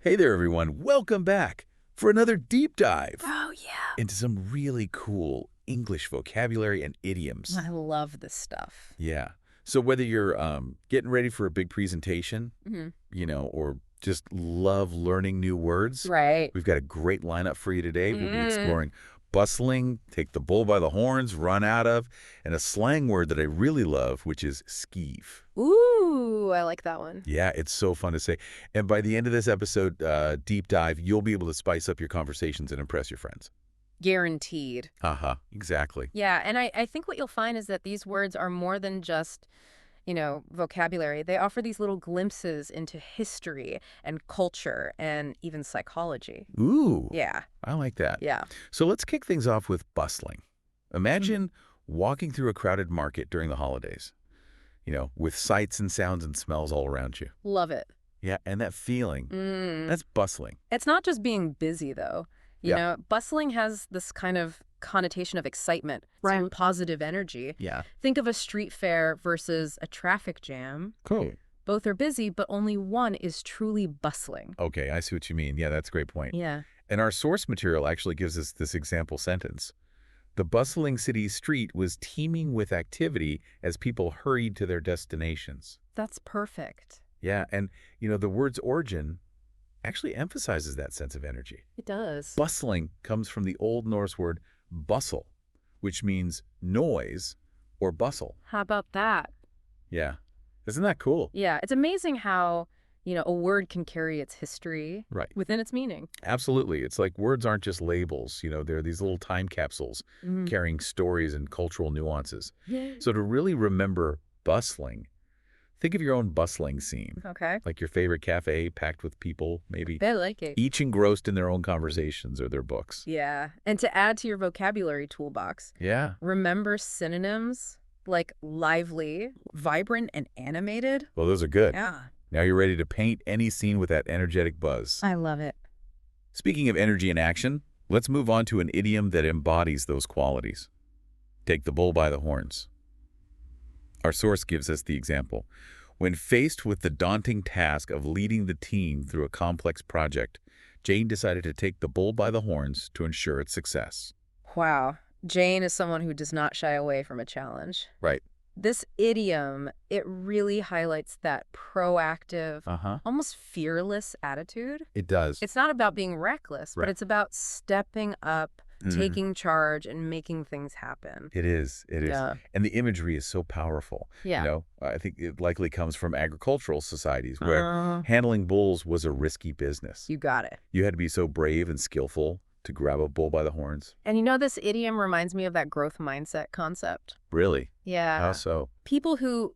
Hey there, everyone. Welcome back for another deep dive Oh, yeah. into some really cool English vocabulary and idioms. I love this stuff. Yeah. So whether you're getting ready for a big presentation, Hmm. or just love learning new words, Right. we've got a great lineup for you today. We'll be Mm. exploring bustling, take the bull by the horns, run out of, and a slang word that I really love, which is skeeve. Ooh, I like that one. Yeah, it's so fun to say. And by the end of this episode, deep dive, you'll be able to spice up your conversations and impress your friends. Guaranteed. Uh-huh, exactly. Yeah, and I think what you'll find is that these words are more than just, vocabulary. They offer these little glimpses into history and culture and even psychology. Ooh, Yeah, I like that. yeah. So let's kick things off with bustling. Mhm. Imagine walking through a crowded market during the holidays, with sights and sounds and smells all around you. Love it. Yeah, and that feeling, Mm. that's bustling. It's not just being busy, though. Yeah, Bustling has this kind of connotation of excitement, right. some positive energy. Yeah. Think of a street fair versus a traffic jam. Cool. Both are busy, but only one is truly bustling. Okay, I see what you mean. Yeah, that's a great point. Yeah, And our source material actually gives us this example sentence. The bustling city street was teeming with activity as people hurried to their destinations. that's perfect. Yeah, and the word's origin actually emphasizes that sense of energy. It does. Bustling comes from the Old Norse word bustle, which means noise or bustle. How about that? Yeah. Isn't that cool? Yeah, it's amazing how, a word can carry its history Right. within its meaning. Absolutely. It's like words aren't just labels, they're these little time capsules Mhm. carrying stories and cultural nuances. Yeah. So to really remember bustling, think of your own bustling scene, Okay. like your favorite cafe packed with people, maybe I like it. each engrossed in their own conversations or their books. Yeah. And to add to your vocabulary toolbox, Yeah. remember synonyms like lively, vibrant, and animated? Well, those are good. Yeah. Now you're ready to paint any scene with that energetic buzz. I love it. Speaking of energy and action, let's move on to an idiom that embodies those qualities. Take the bull by the horns. Our source gives us the example. When faced with the daunting task of leading the team through a complex project, Jane decided to take the bull by the horns to ensure its success. Wow. Jane is someone who does not shy away from a challenge. Right. This idiom, it really highlights that proactive, Uh-huh. almost fearless attitude. It does. It's not about being reckless, but Right. it's about stepping up, Mhm. taking charge, and making things happen. It is. It is. Yeah. And the imagery is so powerful. Yeah. I think it likely comes from agricultural societies where Uh, handling bulls was a risky business. you got it. You had to be so brave and skillful to grab a bull by the horns. And this idiom reminds me of that growth mindset concept. Really? How Yeah. so? People who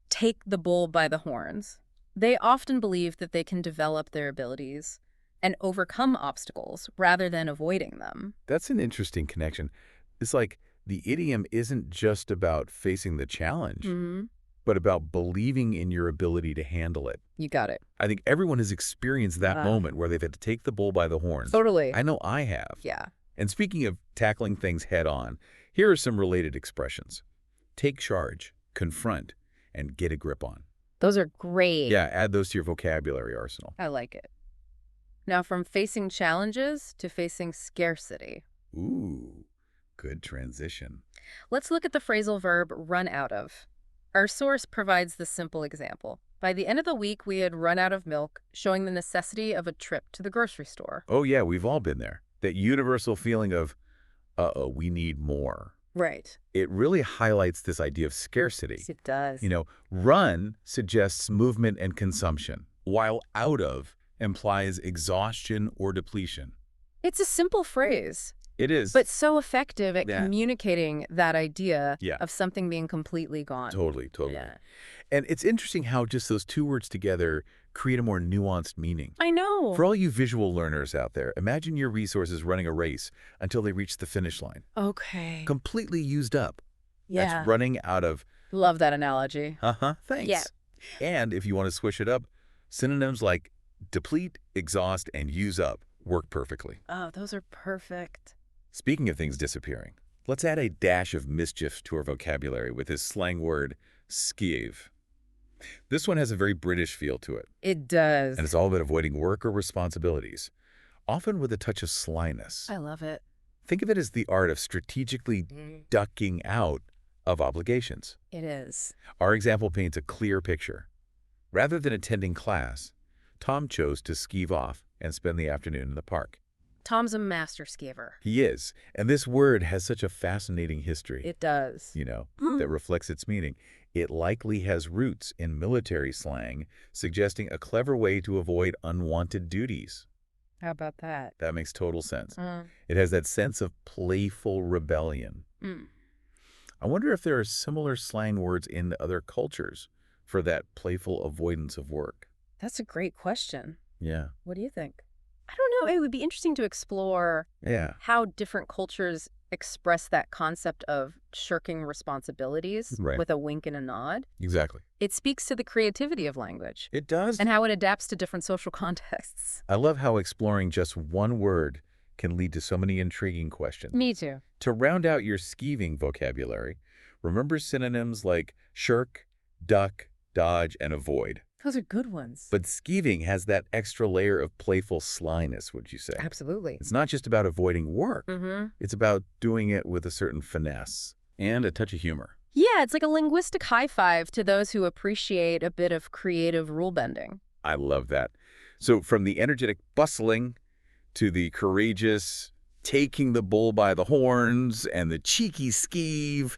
take the bull by the horns, they often believe that they can develop their abilities and overcome obstacles rather than avoiding them. That's an interesting connection. It's like the idiom isn't just about facing the challenge, Hmm. but about believing in your ability to handle it. You got it. I think everyone has experienced that Ah. moment where they've had to take the bull by the horns. Totally. I know I have. Yeah. And speaking of tackling things head on, here are some related expressions. Take charge, confront, and get a grip on. Those are great. Yeah, add those to your vocabulary arsenal. I like it. Now, from facing challenges to facing scarcity, Ooh, good transition. let's look at the phrasal verb run out of. Our source provides this simple example. By the end of the week, we had run out of milk, showing the necessity of a trip to the grocery store. Oh yeah, we've all been there. That universal feeling of, uh-oh, we need more. Right. It really highlights this idea of scarcity. It does. Run suggests movement and consumption, while out of implies exhaustion or depletion. It's a simple phrase, It is. but so effective at Yeah. communicating that idea Yeah. of something being completely gone. Totally, totally. Yeah. And it's interesting how just those two words together create a more nuanced meaning. I know. For all you visual learners out there, imagine your resources running a race until they reach the finish line. Okay. Completely used up. Yeah. That's running out of, Love that analogy. thanks. Yeah. And if you want to switch it up, synonyms like deplete, exhaust, and use up work perfectly. Oh, those are perfect. Speaking of things disappearing, let's add a dash of mischief to our vocabulary with this slang word, skive. This one has a very British feel to it, It does. and it's all about avoiding work or responsibilities, often with a touch of slyness. I love it. Think of it as the art of strategically ducking out of obligations. It is. Our example paints a clear picture. Rather than attending class, Tom chose to skive off and spend the afternoon in the park. Tom's a master skiver. He is, and this word has such a fascinating history, It does. that reflects its meaning. It likely has roots in military slang, suggesting a clever way to avoid unwanted duties. How about that? That makes total sense. It has that sense of playful rebellion. I wonder if there are similar slang words in other cultures for that playful avoidance of work. That's a great question. Yeah. What do you think? I don't know. It would be interesting to explore Yeah. how different cultures express that concept of shirking responsibilities Right. with a wink and a nod. Exactly. It speaks to the creativity of language It does. and how it adapts to different social contexts. I love how exploring just one word can lead to so many intriguing questions. Me too. To round out your skiving vocabulary, remember synonyms like shirk, duck, dodge, and avoid. Those are good ones. But skiving has that extra layer of playful slyness, would you say? Absolutely. It's not just about avoiding work. Mm-hmm. It's about doing it with a certain finesse and a touch of humor. Yeah, it's like a linguistic high five to those who appreciate a bit of creative rule bending. I love that. So from the energetic bustling to the courageous taking the bull by the horns and the cheeky skive,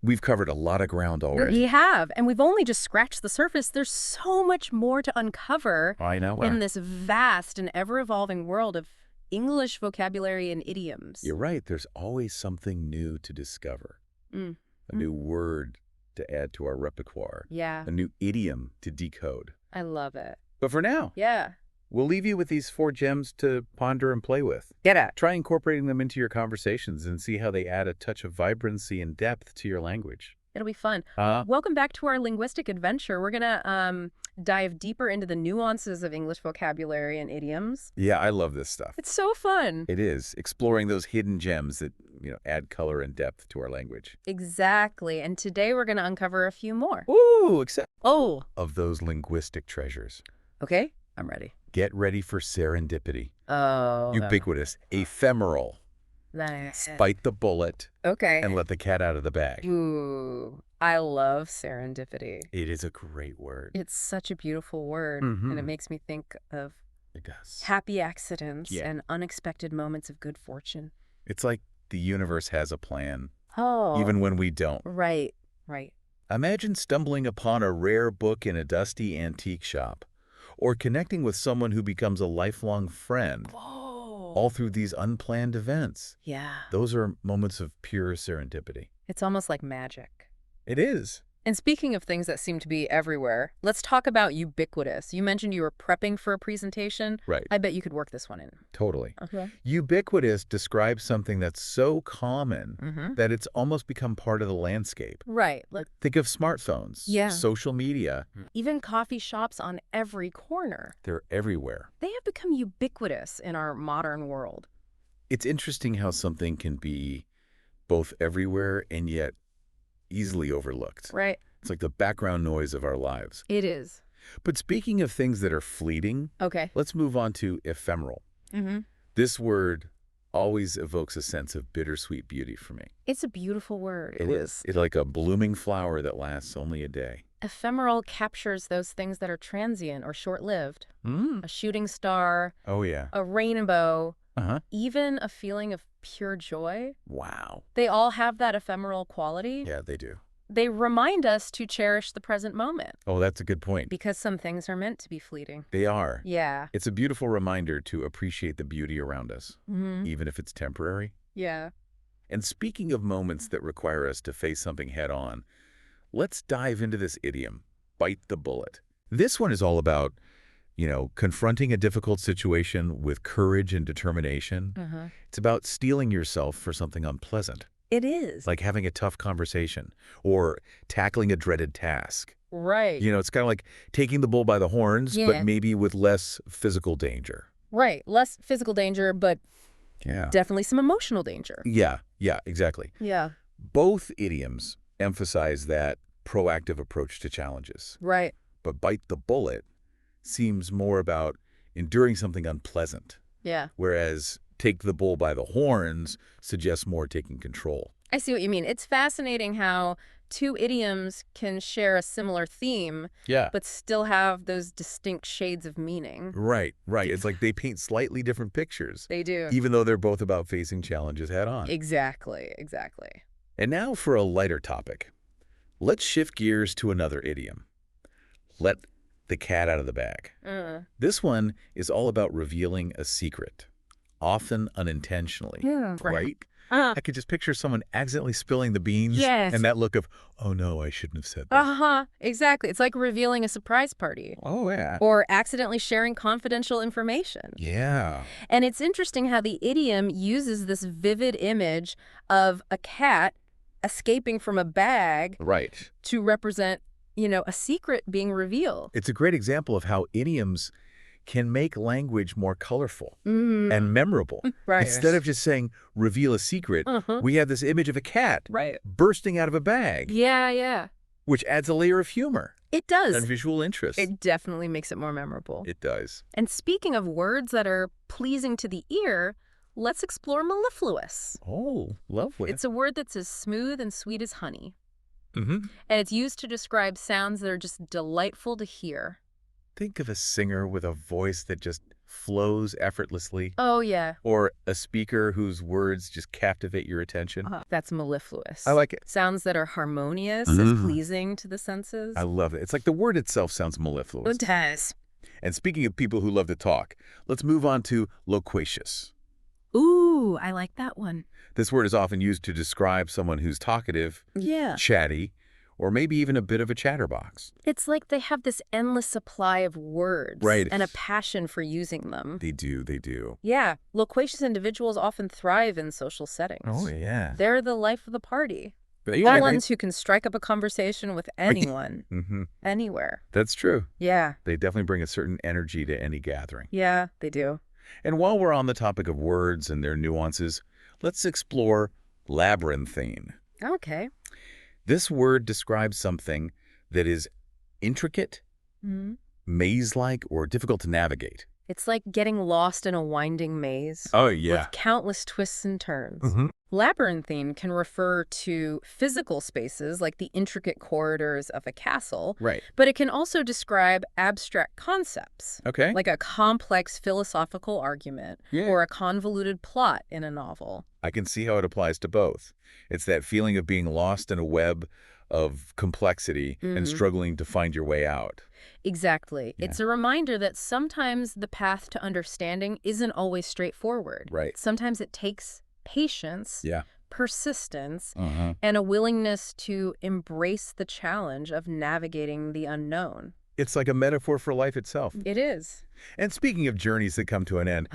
we've covered a lot of ground already. We have, and we've only just scratched the surface. There's so much more to uncover I know. in this vast and ever-evolving world of English vocabulary and idioms. You're right. There's always something new to discover. Mm. A new word to add to our repertoire. Yeah, A new idiom to decode. I love it. But for now, Yeah. we'll leave you with these 4 gems to ponder and play with. Get it. Try incorporating them into your conversations and see how they add a touch of vibrancy and depth to your language. It'll be fun. Welcome back to our linguistic adventure. We're going to dive deeper into the nuances of English vocabulary and idioms. Yeah, I love this stuff. It's so fun. It is. Exploring those hidden gems that, add color and depth to our language. Exactly. And today we're going to uncover a few more. Ooh, except Oh, of those linguistic treasures. okay. I'm ready. Get ready for serendipity. Oh. Ubiquitous, ephemeral. Nice. Bite the bullet Okay. and let the cat out of the bag. Ooh, I love serendipity. It is a great word. It's such a beautiful word, Mhm. and it makes me think of It does. happy accidents Yeah. and unexpected moments of good fortune. It's like the universe has a plan, Oh. even when we don't. Right. Imagine stumbling upon a rare book in a dusty antique shop, or connecting with someone who becomes a lifelong friend, Whoa. all through these unplanned events. Yeah. Those are moments of pure serendipity. It's almost like magic. It is. And speaking of things that seem to be everywhere, let's talk about ubiquitous. You mentioned you were prepping for a presentation. Right. I bet you could work this one in. Totally. Okay. Ubiquitous describes something that's so common Mm-hmm. that it's almost become part of the landscape. Right. Think of smartphones, Yeah. social media. Even coffee shops on every corner. They're everywhere. They have become ubiquitous in our modern world. It's interesting how something can be both everywhere and yet easily overlooked. Right. It's like the background noise of our lives. It is. But speaking of things that are fleeting, Okay. let's move on to ephemeral. Mm-hmm. This word always evokes a sense of bittersweet beauty for me. It's a beautiful word. It is. It's like a blooming flower that lasts only a day. Ephemeral captures those things that are transient or short-lived. A shooting star, Oh, yeah. a rainbow, Uh-huh. even a feeling of pure joy. Wow. They all have that ephemeral quality. Yeah, they do. They remind us to cherish the present moment Oh, that's a good point. because some things are meant to be fleeting. They are. Yeah. It's a beautiful reminder to appreciate the beauty around us, Mm-hmm. even if it's temporary. Yeah. And speaking of moments that require us to face something head on, let's dive into this idiom, bite the bullet. This one is all about, confronting a difficult situation with courage and determination. Uh-huh. It's about steeling yourself for something unpleasant, It is. like having a tough conversation or tackling a dreaded task. Right. It's kind of like taking the bull by the horns, Yeah. but maybe with less physical danger. Right. Less physical danger, but Yeah. definitely some emotional danger. Yeah, exactly. Yeah. Both idioms emphasize that proactive approach to challenges. Right. But bite the bullet seems more about enduring something unpleasant, Yeah. whereas take the bull by the horns suggests more taking control. I see what you mean. It's fascinating how two idioms can share a similar theme, Yeah. but still have those distinct shades of meaning. Right. It's like they paint slightly different pictures, They do. even though they're both about facing challenges head on. Exactly. And now for a lighter topic. Let's shift gears to another idiom. Let the cat out of the bag. This one is all about revealing a secret, often unintentionally. Yeah. Right? I could just picture someone accidentally spilling the beans and that look of, oh no, I shouldn't have said that. Exactly. It's like revealing a surprise party. Oh, yeah. Or accidentally sharing confidential information. Yeah. And it's interesting how the idiom uses this vivid image of a cat escaping from a bag Right. to represent, a secret being revealed. It's a great example of how idioms can make language more colorful and memorable. Right. Instead of just saying, reveal a secret, we have this image of a cat bursting out of a bag, Yeah. which adds a layer of humor It does. and visual interest. It definitely makes it more memorable. It does. And speaking of words that are pleasing to the ear, let's explore mellifluous. Oh, lovely. It's a word that's as smooth and sweet as honey. Mm-hmm. And it's used to describe sounds that are just delightful to hear. Think of a singer with a voice that just flows effortlessly, Oh, yeah. or a speaker whose words just captivate your attention. That's mellifluous. I like it. Sounds that are harmonious, as pleasing to the senses. I love it. It's like the word itself sounds mellifluous. It does. And speaking of people who love to talk, let's move on to loquacious. Ooh, I like that one. This word is often used to describe someone who's talkative, Yeah. chatty, or maybe even a bit of a chatterbox. It's like they have this endless supply of words. Right. And a passion for using them. They do. Yeah, loquacious individuals often thrive in social settings. Oh, yeah. They're the life of the party. They The ones who can strike up a conversation with anyone, Mm-hmm. anywhere. That's true. Yeah, They definitely bring a certain energy to any gathering. yeah, they do. And while we're on the topic of words and their nuances, let's explore labyrinthine. Okay. This word describes something that is intricate, maze-like, or difficult to navigate. It's like getting lost in a winding maze. Oh, With countless twists and turns. Labyrinthine can refer to physical spaces like the intricate corridors of a castle, Right. but it can also describe abstract concepts, Okay. like a complex philosophical argument or a convoluted plot in a novel. I can see how it applies to both. It's that feeling of being lost in a web of complexity and struggling to find your way out. Exactly. Yeah. It's a reminder that sometimes the path to understanding isn't always straightforward. Right. Sometimes it takes patience, Yeah. persistence, and a willingness to embrace the challenge of navigating the unknown. It's like a metaphor for life itself. It is. And speaking of journeys that come to an end,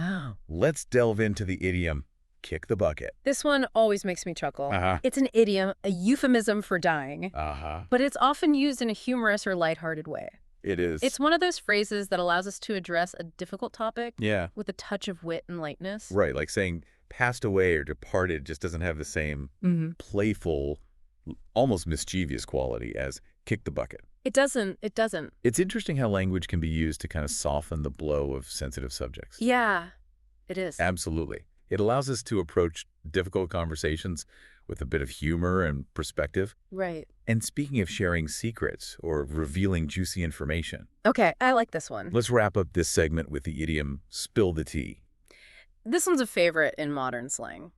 let's delve into the idiom, kick the bucket. This one always makes me chuckle. It's an idiom, a euphemism for dying, but it's often used in a humorous or lighthearted way. It is. It's one of those phrases that allows us to address a difficult topic Yeah. with a touch of wit and lightness. Right, like saying passed away or departed just doesn't have the same playful, almost mischievous quality as kick the bucket. It doesn't. It's interesting how language can be used to kind of soften the blow of sensitive subjects. Yeah, it is. Absolutely. It allows us to approach difficult conversations with a bit of humor and perspective. Right. And speaking of sharing secrets or revealing juicy information, Okay, I like this one. let's wrap up this segment with the idiom, spill the tea. This one's a favorite in modern slang.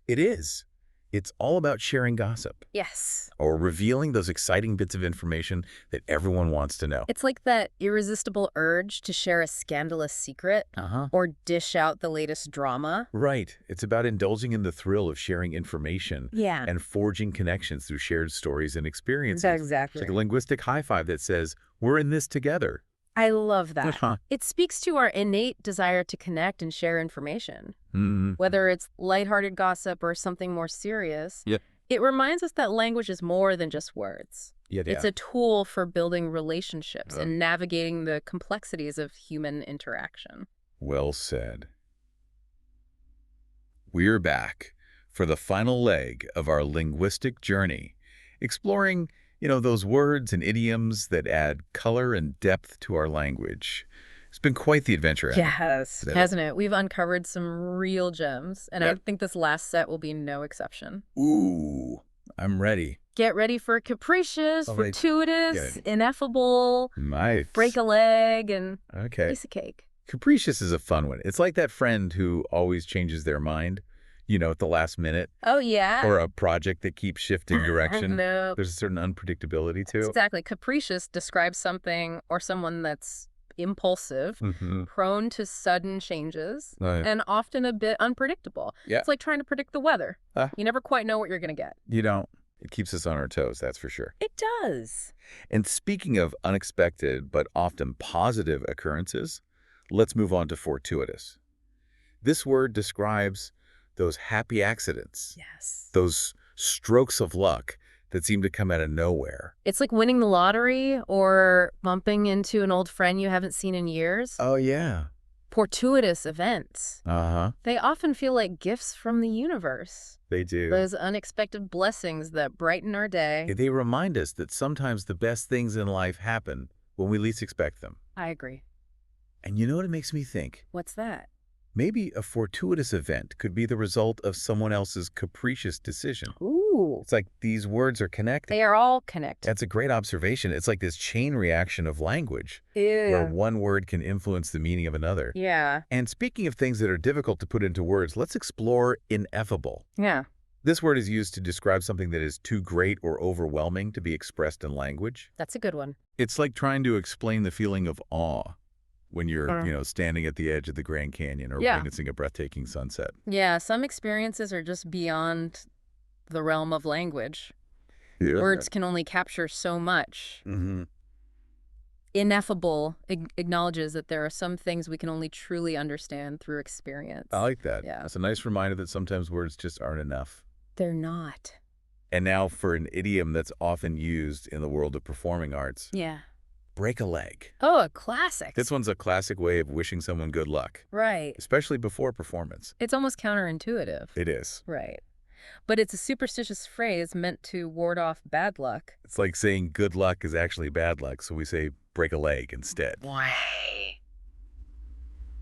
It is. It's all about sharing gossip Yes. or revealing those exciting bits of information that everyone wants to know. It's like that irresistible urge to share a scandalous secret or dish out the latest drama. Right. It's about indulging in the thrill of sharing information Yeah. and forging connections through shared stories and experiences. Exactly. It's like a linguistic high five that says, we're in this together. I love that. It speaks to our innate desire to connect and share information. Whether it's lighthearted gossip or something more serious, it reminds us that language is more than just words. It's a tool for building relationships and navigating the complexities of human interaction. Well said. We're back for the final leg of our linguistic journey, exploring Those words and idioms that add color and depth to our language. It's been quite the adventure, Anna. Yes, hasn't it? We've uncovered some real gems, and I think this last set will be no exception. Ooh, I'm ready. Get ready for capricious, fortuitous, ineffable, Nice. break a leg, and piece of cake. Capricious is a fun one. It's like that friend who always changes their mind, at the last minute. Oh, yeah? Or a project that keeps shifting direction. No. There's a certain unpredictability to it. Exactly. Capricious describes something or someone that's impulsive, prone to sudden changes, and often a bit unpredictable. Yeah. It's like trying to predict the weather. You never quite know what you're going to get. You don't. It keeps us on our toes, that's for sure. It does. And speaking of unexpected but often positive occurrences, let's move on to fortuitous. This word describes those happy accidents. Yes. Those strokes of luck that seem to come out of nowhere. It's like winning the lottery or bumping into an old friend you haven't seen in years. Oh, yeah. Fortuitous events. They often feel like gifts from the universe. They do. Those unexpected blessings that brighten our day. They remind us that sometimes the best things in life happen when we least expect them. I agree. And you know what it makes me think? What's that? Maybe a fortuitous event could be the result of someone else's capricious decision. Ooh. It's like these words are connected. They are all connected. That's a great observation. It's like this chain reaction of language, Yeah. where one word can influence the meaning of another. Yeah. And speaking of things that are difficult to put into words, let's explore ineffable. Yeah. This word is used to describe something that is too great or overwhelming to be expressed in language. That's a good one. It's like trying to explain the feeling of awe when you're, standing at the edge of the Grand Canyon or witnessing a breathtaking sunset. Yeah, some experiences are just beyond the realm of language. Yeah. Words can only capture so much. Ineffable acknowledges that there are some things we can only truly understand through experience. I like that. Yeah. It's a nice reminder that sometimes words just aren't enough. They're not. And now for an idiom that's often used in the world of performing arts. Yeah. Break a leg. Oh, a classic. This one's a classic way of wishing someone good luck. Right. Especially before performance. It's almost counterintuitive. It is. Right. But it's a superstitious phrase meant to ward off bad luck. It's like saying good luck is actually bad luck, so we say break a leg instead. Why?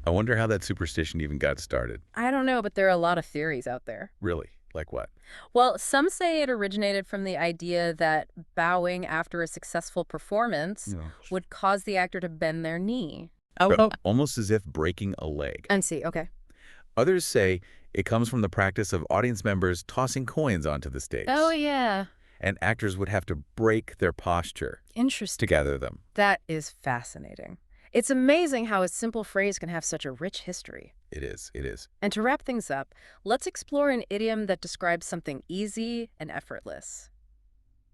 I wonder how that superstition even got started. I don't know, but there are a lot of theories out there. Really? Like what? Well, some say it originated from the idea that bowing after a successful performance would cause the actor to bend their knee. Almost as if breaking a leg. And see, okay. Others say it comes from the practice of audience members tossing coins onto the stage. Oh, yeah. And actors would have to break their posture Interesting. to gather them. That is fascinating. It's amazing how a simple phrase can have such a rich history. It is. It is. And to wrap things up, let's explore an idiom that describes something easy and effortless.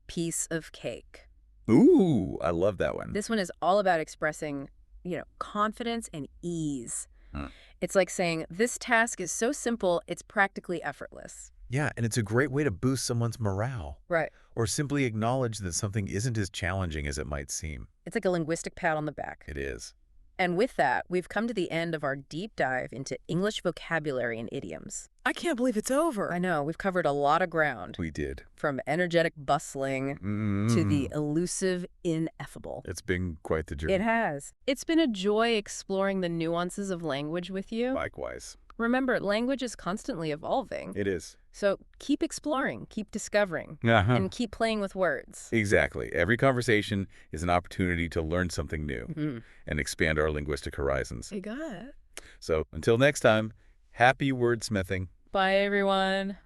Piece of cake. Ooh, I love that one. This one is all about expressing, confidence and ease. It's like saying, this task is so simple, it's practically effortless. Yeah, and it's a great way to boost someone's morale. Right. Or simply acknowledge that something isn't as challenging as it might seem. It's like a linguistic pat on the back. It is. And with that, we've come to the end of our deep dive into English vocabulary and idioms. I can't believe it's over. I know, we've covered a lot of ground. We did. From energetic bustling to the elusive ineffable. It's been quite the journey. It has. It's been a joy exploring the nuances of language with you. Likewise. Remember, language is constantly evolving. It is. So keep exploring, keep discovering, and keep playing with words. Exactly. Every conversation is an opportunity to learn something new and expand our linguistic horizons. You got it. So until next time, happy wordsmithing. Bye, everyone.